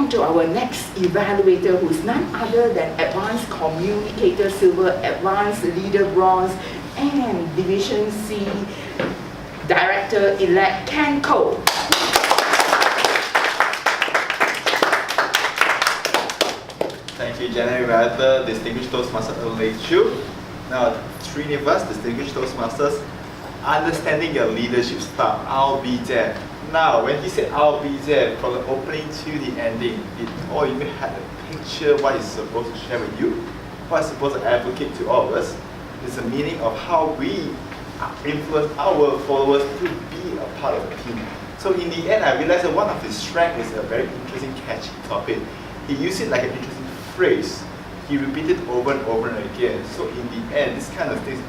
on to our next evaluator, who is none other than Advanced Communicator Silver, Advanced Leader Bronze, and Division C Director-elect Ken Cole. Thank you, General Evaluator, Distinguished Toastmaster Lei Chu. Now, three of us, Distinguished Toastmasters, understanding your leadership style, I'll be there. Now, when he said I'll be there, from the opening to the ending, or you had a picture what he's supposed to share with you, what he's supposed to advocate to all of us. It's the meaning of how we influence our followers to be a part of the team. So in the end, I realized that one of his strengths is a very interesting, catchy topic. He used it like an interesting phrase. He repeated over and over and again. So in the end, this kind of things,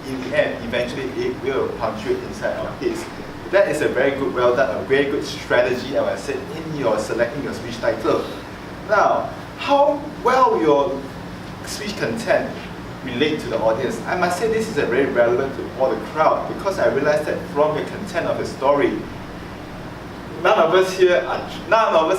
in the end, eventually it will punctuate inside our heads. That is a very good, well done, a very good strategy, I would say, in your selecting your speech title. Now, how well your speech content relate to the audience? I must say this is a very relevant to all the crowd, because I realized that from the content of the story, none of us,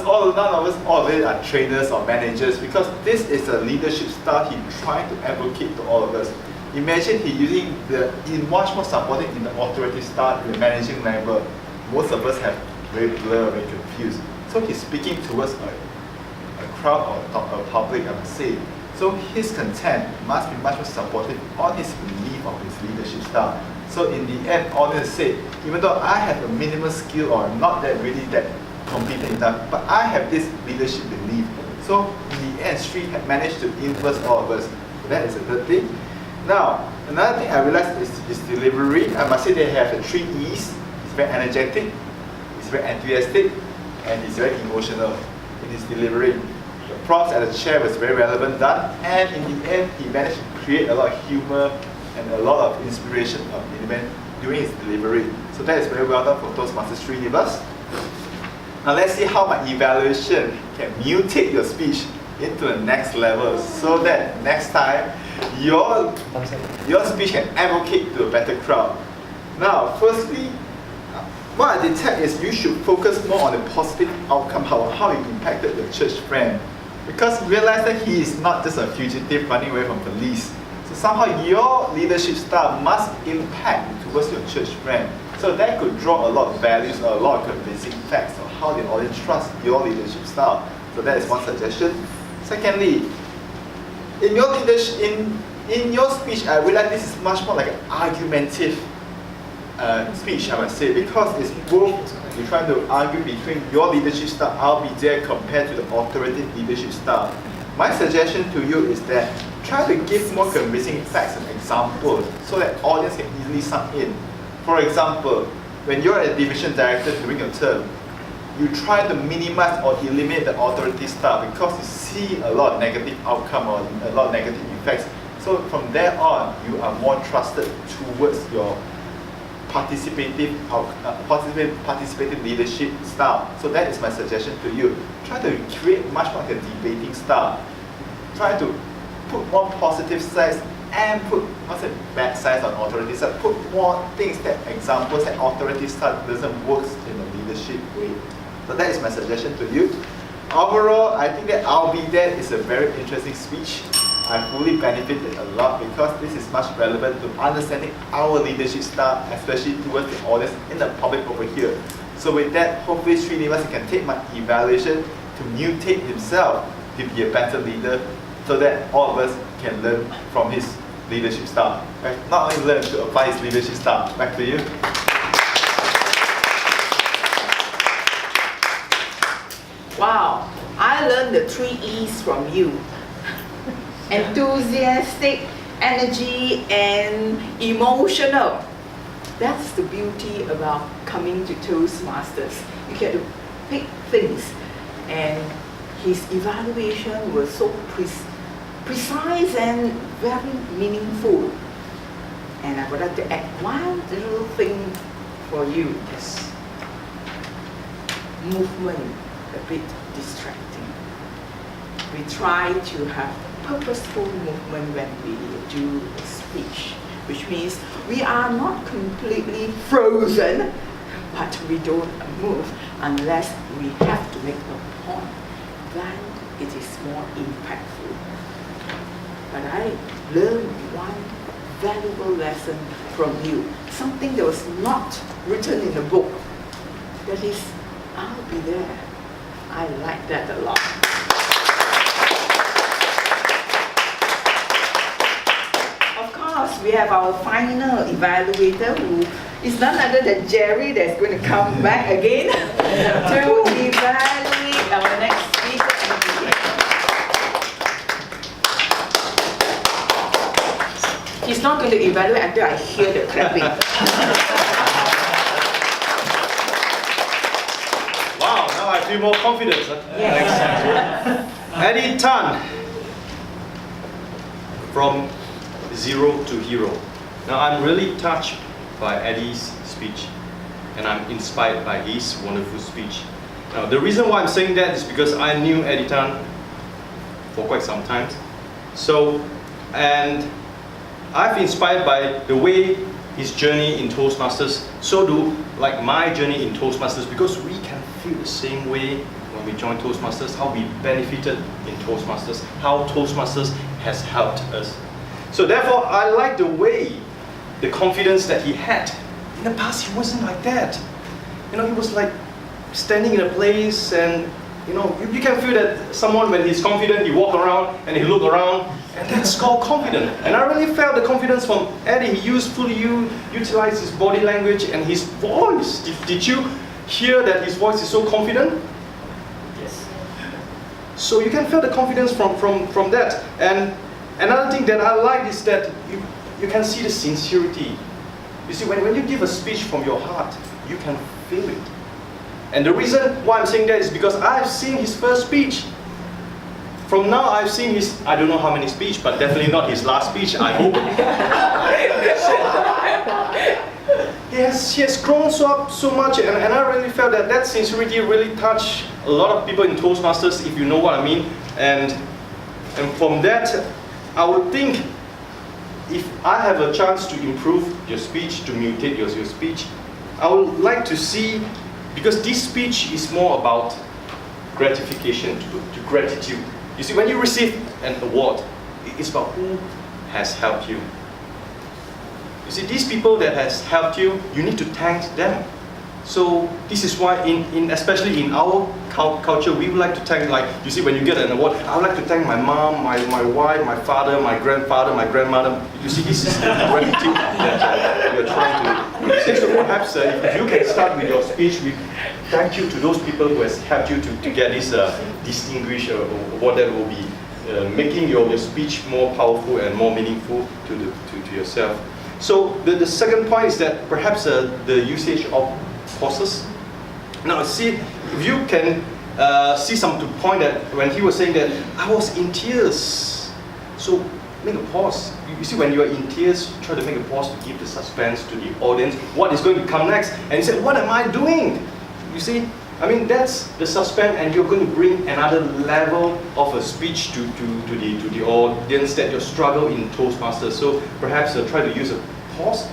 all of it are trainers or managers, because this is a leadership style he's trying to advocate to all of us. Imagine he's much more supporting in the authority style, in the managing level. Most of us have very blurred, very confused. So he's speaking towards a crowd or a public, I must say. So his content must be much more supportive on his belief of his leadership style. So in the end, audience said, even though I have a minimal skill or not that really that competent enough, but I have this leadership belief. So in the end, Street had managed to influence all of us. So that is a good thing. Now, another thing I realized is his delivery. I must say they have the 3 E's. He's very energetic, he's very enthusiastic, and he's very emotional in his delivery. The props at the chair was very relevant done, and in the end, he managed to create a lot of humor and a lot of inspiration during his delivery. So that is very well done for Toastmasters 3 of us. Now let's see how my evaluation can mutate your speech into the next level, so that next time your speech can advocate to a better crowd. Now, firstly, what I detect is you should focus more on the positive outcome, how it impacted your church friend. Because realize that he is not just a fugitive running away from police. So somehow your leadership style must impact towards your church friend. So that could draw a lot of values or a lot of convincing facts of how the audience trusts your leadership style. So that is one suggestion. Secondly, in your leadership, in your speech, I realize this is much more like an argumentative speech, I must say, because it's both you're trying to argue between your leadership style, I'll be there, compared to the authoritative leadership style. My suggestion to you is that try to give more convincing facts and examples so that audience can easily sunk in. For example, when you're a division director during your term, you try to minimize or eliminate the authority style because you see a lot of negative outcome or a lot of negative effects. So from there on, you are more trusted towards your participative leadership style. So that is my suggestion to you. Try to create much more like a debating style. Try to put more positive sides and put bad sides on authority side. Put more things that examples that authority style doesn't work in a leadership way. So that is my suggestion to you. Overall, I think that I'll Be There is a very interesting speech. I fully benefited a lot because this is much relevant to understanding our leadership style, especially towards the audience in the public over here. So with that, hopefully Srinivas can take my evaluation to mutate himself to be a better leader so that all of us can learn from his leadership style. Right? Not only learn, to apply his leadership style. Back to you. Wow, I learned the 3 E's from you. Enthusiastic, energy, and emotional. That's the beauty about coming to Toastmasters. You get to pick things, and his evaluation was so precise and very meaningful. And I would like to add one little thing for you. Yes. Movement, a bit distracting. We try to have purposeful movement when we do a speech, which means we are not completely frozen, but we don't move unless we have to make a point. then it is more impactful. But I learned one valuable lesson from you, something that was not written in the book. That is, I'll be there. I like that a lot. Of course, we have our final evaluator who is none other than Jerry that's going to come back again to evaluate our next speaker. He's not going to evaluate until I hear the clapping. Wow, now I feel more confident. Huh? Yes. Eddie Tan, from zero to hero. Now I'm really touched by Eddie's speech, and I'm inspired by his wonderful speech. Now the reason why I'm saying that is because I knew Eddie Tan for quite some time. And I've been inspired by the way his journey in Toastmasters, so do like my journey in Toastmasters, because we can feel the same way when we join Toastmasters, how we benefited in Toastmasters, how Toastmasters has helped us. So therefore, I like the way, the confidence that he had. In the past, he wasn't like that. You know, he was like standing in a place, and you know, you can feel that someone, when he's confident, he walk around and he look around, and that's called confident. And I really felt the confidence from Eddie. He utilized his body language and his voice. Did you hear that his voice is so confident? Yes. So you can feel the confidence from that. And another thing that I like is that you can see the sincerity. You see, when you give a speech from your heart, you can feel it. And the reason why I'm saying that is because I've seen his first speech. From now, I've seen his, I don't know how many speech, but definitely not his last speech, I hope. He has grown so much, and I really felt that sincerity really touched a lot of people in Toastmasters, if you know what I mean. And from that, I would think, if I have a chance to improve your speech, to mutate your speech, I would like to see, because this speech is more about gratification, to gratitude. You see, when you receive an award, it's about who has helped you. You see, these people that has helped you, you need to thank them. So this is why, especially in our culture, we would like to thank, like, you see, when you get an award, I would like to thank my mom, my wife, my father, my grandfather, my grandmother. You see, this is the gratitude that you're trying to say. So perhaps if you can start with your speech with thank you to those people who has helped you to get this distinguished award that will be making your speech more powerful and more meaningful to yourself. So the second point is that perhaps the usage of pauses. Now see, if you can see some point that when he was saying that I was in tears, so make a pause. You see, when you are in tears, try to make a pause to give the suspense to the audience. What is going to come next? And he said, what am I doing? You see, I mean, that's the suspense, and you're going to bring another level of a speech to the audience that you struggle in Toastmasters. So perhaps try to use a pause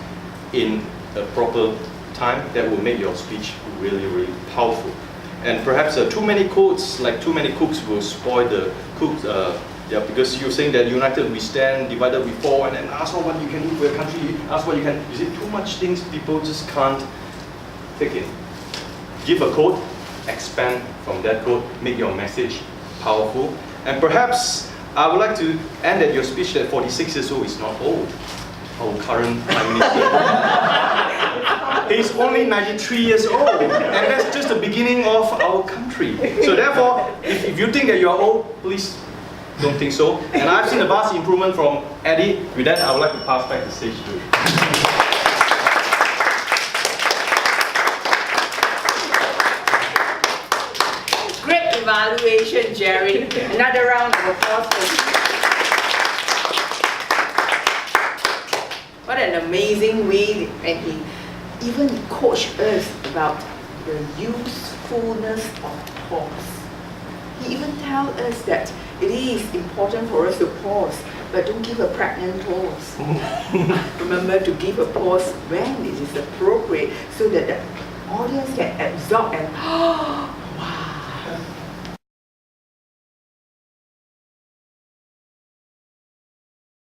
in a proper time that will make your speech really, really powerful. And perhaps too many quotes, like too many cooks, will spoil the cooks. Yeah, because you're saying that united we stand, divided we fall, and then ask what you can do for your country, ask what you can. You see, too much things people just can't take in. Give a quote, expand from that quote, make your message powerful. And perhaps I would like to end at your speech that 46 years old is not old. Our current Prime Minister. He's only 93 years old, and that's just the beginning of our country. So therefore, if you think that you are old, please don't think so. And I've seen a vast improvement from Eddie. With that, I would like to pass back the stage to you. Great evaluation, Jerry. Another round of applause for you. What an amazing way, and he even coached us about the usefulness of pause. He even tells us that it is important for us to pause, but don't give a pregnant pause. Remember to give a pause when it is appropriate, so that the audience can absorb and